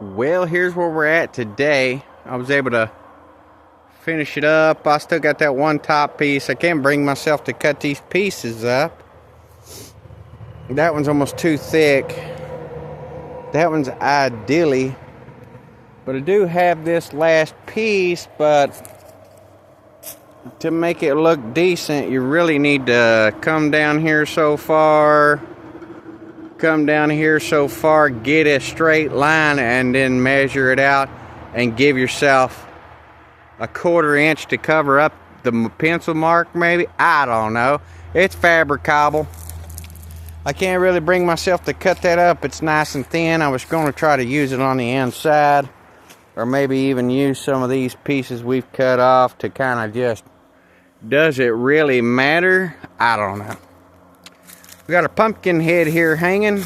Well, here's where we're at today. I was able to finish it up. I still got that one top piece. I can't bring myself to cut these pieces up. That one's almost too thick. That one's ideally. But I do have this last piece, but to make it look decent, you really need to come down here so far, get a straight line, and then measure it out and give yourself a 1/4 inch to cover up the pencil mark, maybe. I don't know. It's fabricable. I can't really bring myself to cut that up. It's nice and thin. I was going to try to use it on the inside, or maybe even use some of these pieces we've cut off to kind of just, does it really matter? I don't know. We got a pumpkin head here hanging.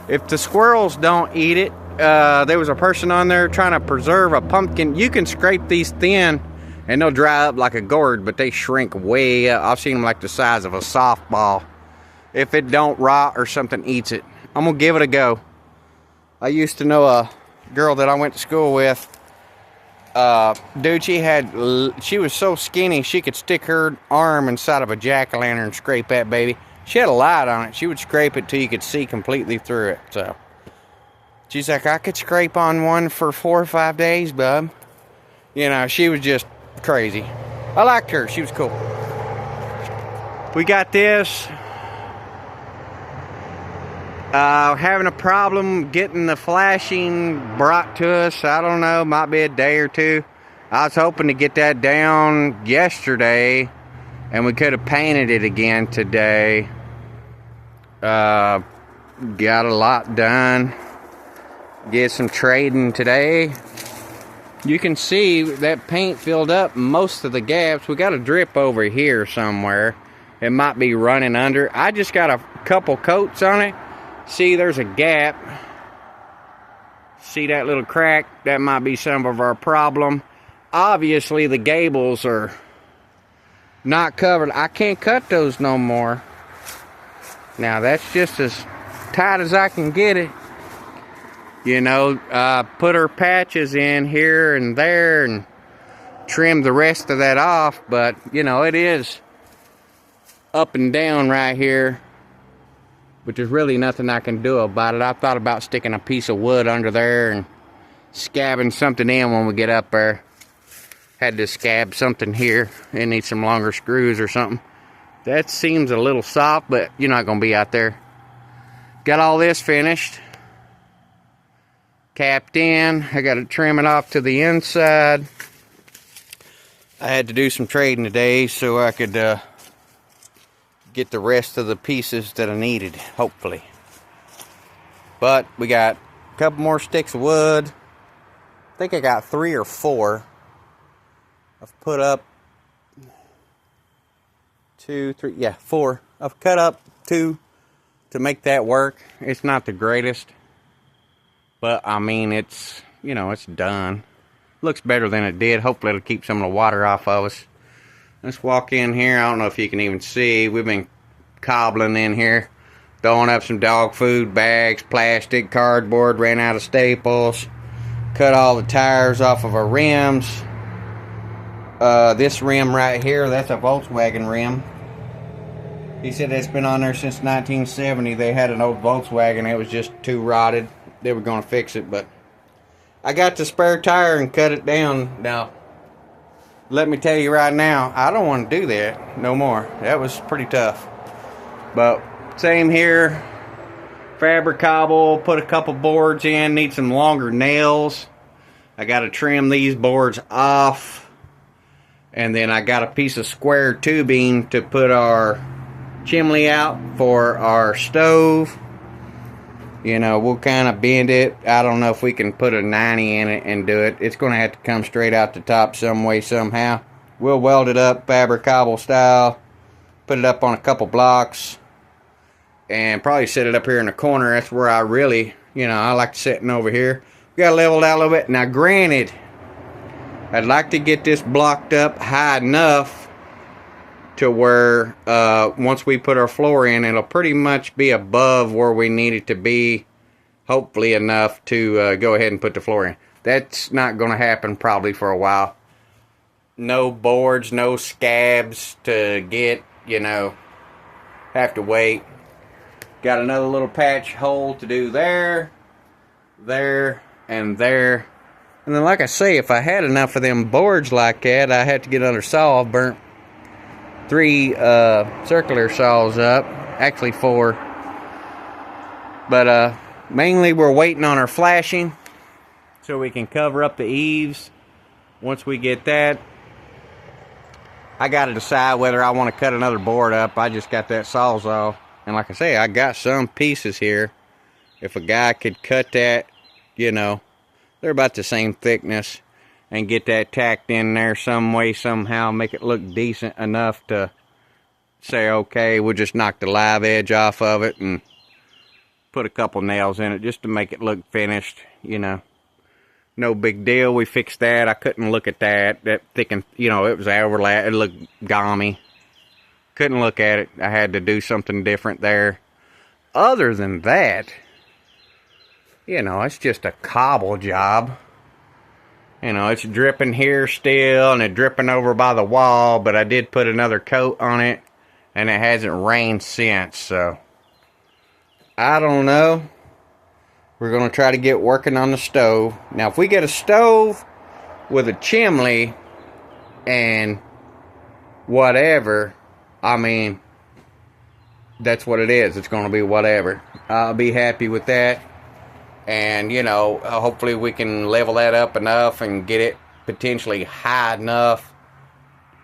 If the squirrels don't eat it, there was a person on there trying to preserve a pumpkin. You can scrape these thin and they'll dry up like a gourd, but they shrink way up. I've seen them like the size of a softball. If it don't rot or something eats it, I'm gonna give it a go. I used to know a girl that I went to school with. Dude, she was so skinny she could stick her arm inside of a jack-o'-lantern and scrape that baby. She had a light on it. She would scrape it till you could see completely through it. So she's like, I could scrape on one for 4 or 5 days, bub. You know, she was just crazy. I liked her. She was cool. We got this. Having a problem getting the flashing brought to us. I don't know, might be a day or two. I was hoping to get that down yesterday and we could have painted it again today. Got a lot done. Get some trading today. You can see that paint filled up most of the gaps. We got a drip over here somewhere. It might be running under. I just got a couple coats on it. See, there's a gap. See that little crack? That might be some of our problem. Obviously, the gables are not covered. I can't cut those no more. Now, that's just as tight as I can get it. You know, put our patches in here and there and trim the rest of that off. But, you know, it is up and down right here. But there's really nothing I can do about it. I thought about sticking a piece of wood under there and scabbing something in when we get up there. Had to scab something here. It needs some longer screws or something. That seems a little soft, but you're not going to be out there. Got all this finished. Capped in. I got to trim it off to the inside. I had to do some trading today so I could get the rest of the pieces that I needed, hopefully. But we got a couple more sticks of wood. I think I got 3 or 4. I've put up 2, 3, yeah, 4. I've cut up 2 to make that work. It's not the greatest, but I mean, it's, you know, it's done. Looks better than it did. Hopefully it'll keep some of the water off of us. Let's walk in here. I don't know if you can even see. We've been cobbling in here, throwing up some dog food bags, plastic, cardboard, ran out of staples, cut all the tires off of our rims. This rim right here, that's a Volkswagen rim. He said it's been on there since 1970. They had an old Volkswagen. It was just too rotted. They were going to fix it, but I got the spare tire and cut it down. Now, let me tell you right now, I don't want to do that no more. That was pretty tough. But same here. Fabricable. Put a couple boards in. Need some longer nails. I got to trim these boards off. And then I got a piece of square tubing to put our chimney out for our stove. You know, we'll kind of bend it. I don't know if we can put a 90 in it and do it. It's going to have to come straight out the top some way, somehow. We'll weld it up fabricable style. Put it up on a couple blocks. And probably set it up here in the corner. That's where I really, you know, I like sitting over here. We got to level it out a little bit. Now, granted, I'd like to get this blocked up high enough to where once we put our floor in, it'll pretty much be above where we need it to be hopefully enough to go ahead and put the floor in. That's not going to happen probably for a while. No boards, no scabs to get, you know, have to wait. Got another little patch hole to do there, there, and there. And then, like I say, if I had enough of them boards like that, I had to get another saw. I've burnt 3 circular saws up, actually 4. But mainly we're waiting on our flashing so we can cover up the eaves. Once we get that, I got to decide whether I want to cut another board up. I just got that Sawzall. And like I say, I got some pieces here. If a guy could cut that, you know, they're about the same thickness, and get that tacked in there some way, somehow, make it look decent enough to say, okay, we'll just knock the live edge off of it and put a couple nails in it just to make it look finished, you know. No big deal. We fixed that. I couldn't look at that. That thickened, you know, it was overlap. It looked gummy. Couldn't look at it. I had to do something different there. Other than that, you know, it's just a cobble job. You know, it's dripping here still, and it's dripping over by the wall, but I did put another coat on it, and it hasn't rained since, so I don't know. We're going to try to get working on the stove. Now, if we get a stove with a chimney and whatever, I mean, that's what it is. It's going to be whatever. I'll be happy with that. And, you know, hopefully we can level that up enough and get it potentially high enough.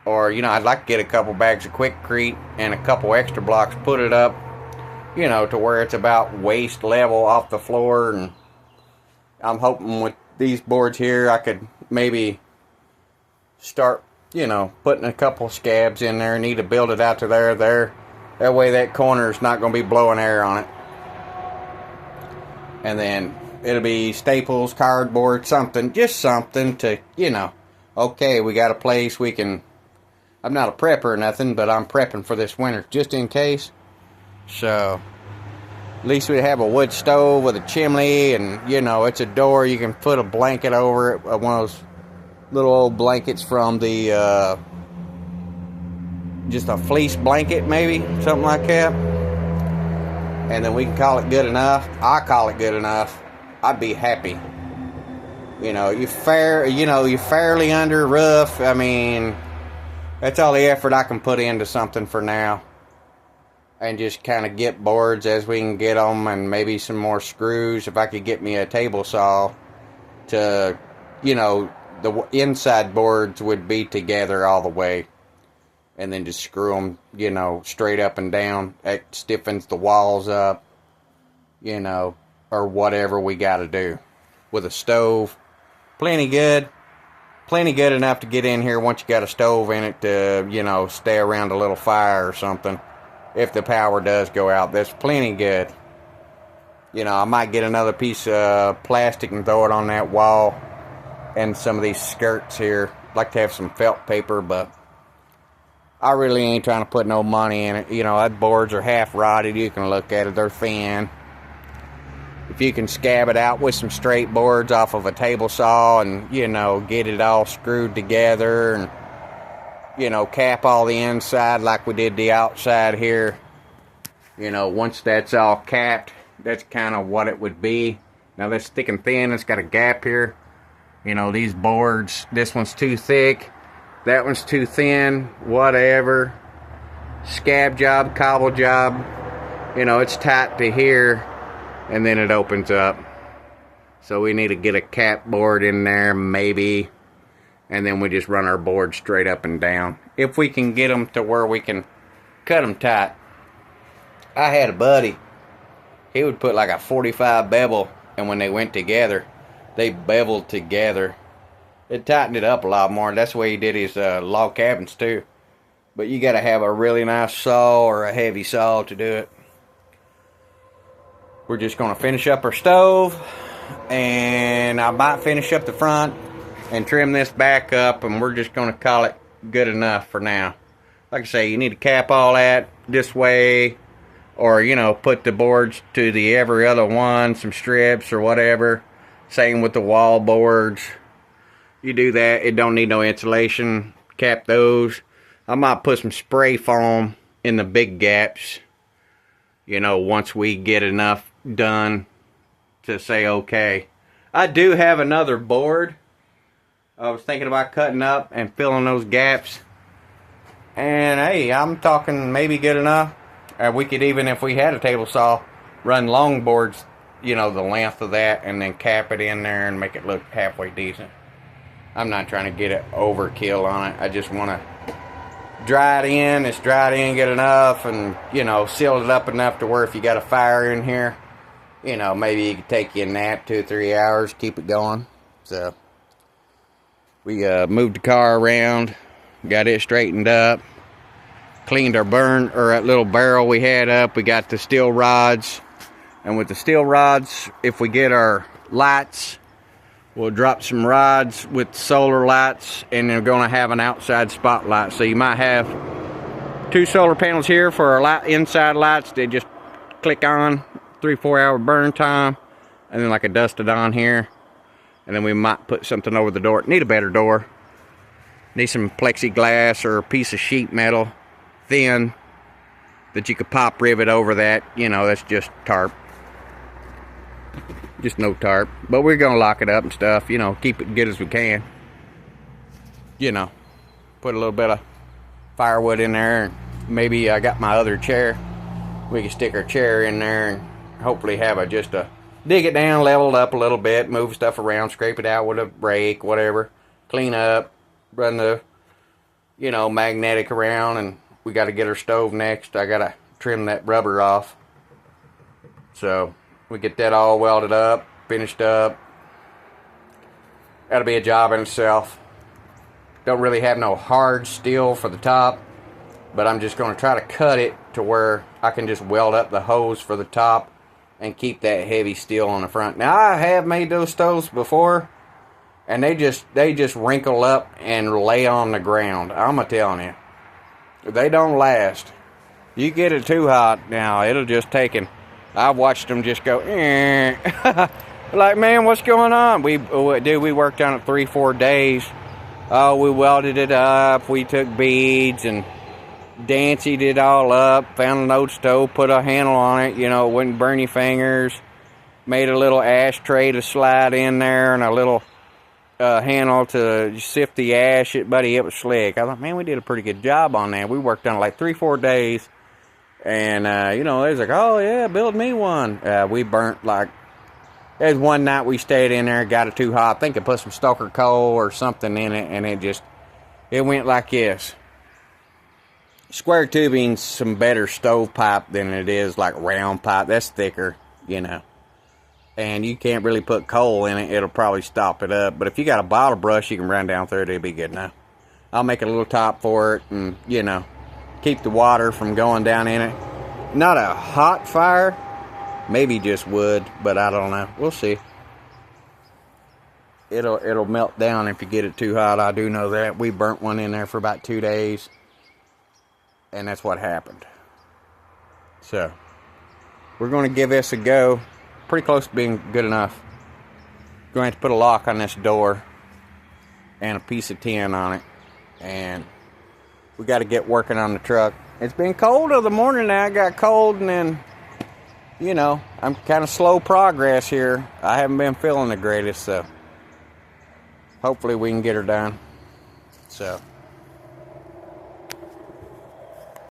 Or, you know, I'd like to get a couple bags of Quikrete and a couple extra blocks, put it up, you know, to where it's about waist level off the floor. And I'm hoping with these boards here I could maybe start, you know, putting a couple scabs in there. Need to build it out to there. That way that corner is not going to be blowing air on it. And then it'll be staples, cardboard, something, just something to, you know, okay, we got a place we can, I'm not a prepper or nothing, but I'm prepping for this winter just in case. So, at least we have a wood stove with a chimney, and, you know, it's a door. You can put a blanket over it, one of those little old blankets from the, just a fleece blanket maybe, something like that. And then we can call it good enough. I call it good enough. I'd be happy. You know, you're fairly under roof. I mean, that's all the effort I can put into something for now. And just kind of get boards as we can get them, and maybe some more screws. If I could get me a table saw to, you know, the inside boards would be together all the way. And then just screw them, you know, straight up and down. It stiffens the walls up, you know, or whatever we got to do. With a stove, plenty good enough to get in here once you got a stove in it to, you know, stay around a little fire or something. If the power does go out, that's plenty good. You know, I might get another piece of plastic and throw it on that wall and some of these skirts here. I'd like to have some felt paper, but I really ain't trying to put no money in it. You know, that boards are half rotted. You can look at it. They're thin. If you can scab it out with some straight boards off of a table saw and, you know, get it all screwed together and, you know, cap all the inside like we did the outside here. You know, once that's all capped, that's kind of what it would be. Now, that's thick and thin. It's got a gap here. You know, these boards, this one's too thick. That one's too thin, whatever. Scab job, cobble job. You know, it's tight to here, and then it opens up. So we need to get a cap board in there, maybe. And then we just run our board straight up and down. If we can get them to where we can cut them tight. I had a buddy. He would put like a 45 bevel, and when they went together, they beveled together. It tightened it up a lot more. That's the way he did his log cabins too. But you got to have a really nice saw or a heavy saw to do it. We're just going to finish up our stove. And I might finish up the front and trim this back up. And we're just going to call it good enough for now. Like I say, you need to cap all that this way or, you know, put the boards to the every other one, some strips or whatever. Same with the wall boards. You do that, it don't need no insulation. Cap those. I might put some spray foam in the big gaps, you know, once we get enough done to say okay. I do have another board I was thinking about cutting up and filling those gaps. And hey, I'm talking maybe good enough. We could even, if we had a table saw, run long boards, you know, the length of that, and then cap it in there and make it look halfway decent. I'm not trying to get it overkill on it. I just want to dry it in. It's dried in good enough, and, you know, seal it up enough to where if you got a fire in here, you know, maybe it could take you a nap 2 or 3 hours, keep it going. So we moved the car around, got it straightened up, cleaned our that little barrel we had up. We got the steel rods, and with the steel rods, if we get our lights, we'll drop some rods with solar lights, and they're going to have an outside spotlight. So you might have 2 solar panels here for our inside lights. They just click on, 3-4 hour burn time, and then like a dusted on here. And then we might put something over the door. Need a better door. Need some plexiglass or a piece of sheet metal, thin, that you could pop rivet over that. You know, that's just tarp. Just no tarp. But we're going to lock it up and stuff. You know, keep it good as we can. You know, put a little bit of firewood in there. And maybe I got my other chair. We can stick our chair in there and hopefully have dig it down, level it up a little bit, move stuff around, scrape it out with a rake, whatever. Clean up, run the, you know, magnetic around, and we got to get our stove next. I got to trim that rubber off. So we get that all welded up, finished up. That'll be a job in itself. Don't really have no hard steel for the top, but I'm just going to try to cut it to where I can just weld up the hose for the top and keep that heavy steel on the front. Now, I have made those stoves before, and they just wrinkle up and lay on the ground. I'm telling you, they don't last. You get it too hot now, it'll just take and I've watched them just go, eh. Like, man, what's going on? We worked on it 3-4 days. Oh, we welded it up. We took beads and dancied it all up. Found an old stove, put a handle on it. You know, it wouldn't burn your fingers. Made a little ashtray to slide in there and a little handle to sift the ash. Buddy, it was slick. I thought, man, we did a pretty good job on that. We worked on it like 3-4 days. And, you know, they was like, oh, yeah, build me one. We burnt like, there's one night we stayed in there, got it too hot. I think I put some stoker coal or something in it, and it went like this. Square tubing's some better stovepipe than it is like round pipe. That's thicker, you know. And you can't really put coal in it. It'll probably stop it up. But if you got a bottle brush, you can run down through it. It'll be good enough. I'll make a little top for it and, you know, keep the water from going down in it. Not a hot fire. Maybe just wood, but I don't know. We'll see. It'll melt down if you get it too hot. I do know that. We burnt one in there for about 2 days. And that's what happened. So, we're going to give this a go. Pretty close to being good enough. Going to have to put a lock on this door. And a piece of tin on it. And we got to get working on the truck. It's been cold of the morning now. It got cold, and then, you know, I'm kind of slow progress here. I haven't been feeling the greatest, so hopefully we can get her done. So